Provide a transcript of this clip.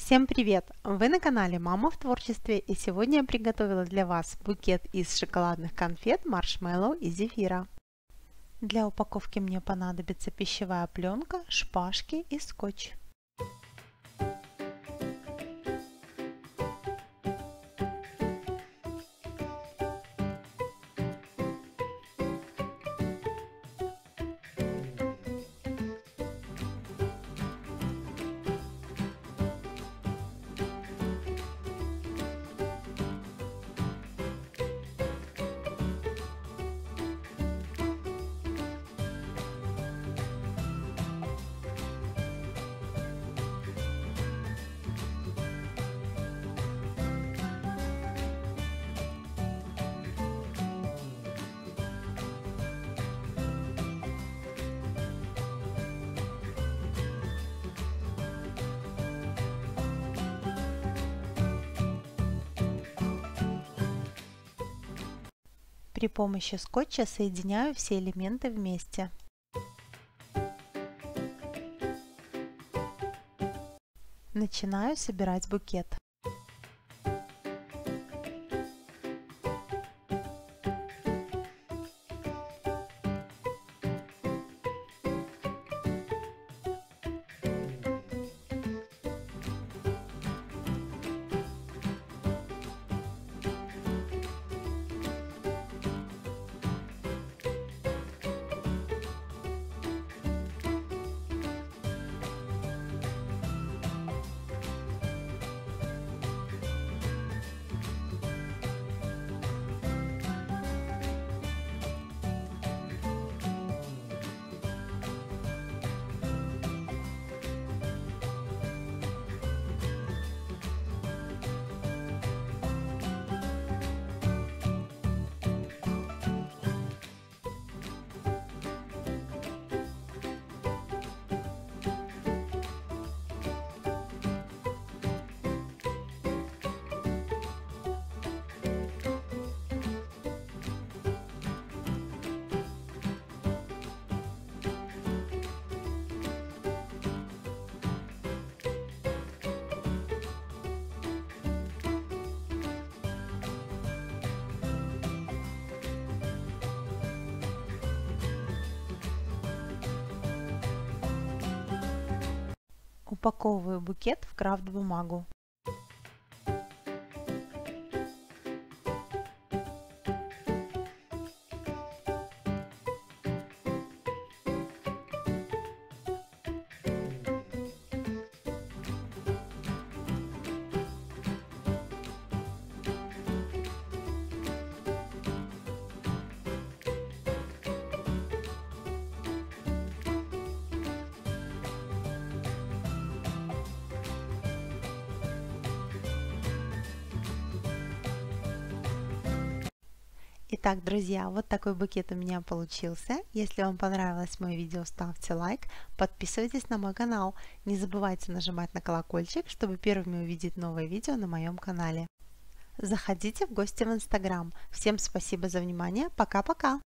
Всем привет! Вы на канале Мама в творчестве, и сегодня я приготовила для вас букет из шоколадных конфет, маршмеллоу и зефира. Для упаковки мне понадобится пищевая пленка, шпажки и скотч. При помощи скотча соединяю все элементы вместе. Начинаю собирать букет. Упаковываю букет в крафт-бумагу. Итак, друзья, вот такой букет у меня получился. Если вам понравилось мое видео, ставьте лайк, подписывайтесь на мой канал. Не забывайте нажимать на колокольчик, чтобы первыми увидеть новые видео на моем канале. Заходите в гости в Инстаграм. Всем спасибо за внимание. Пока-пока!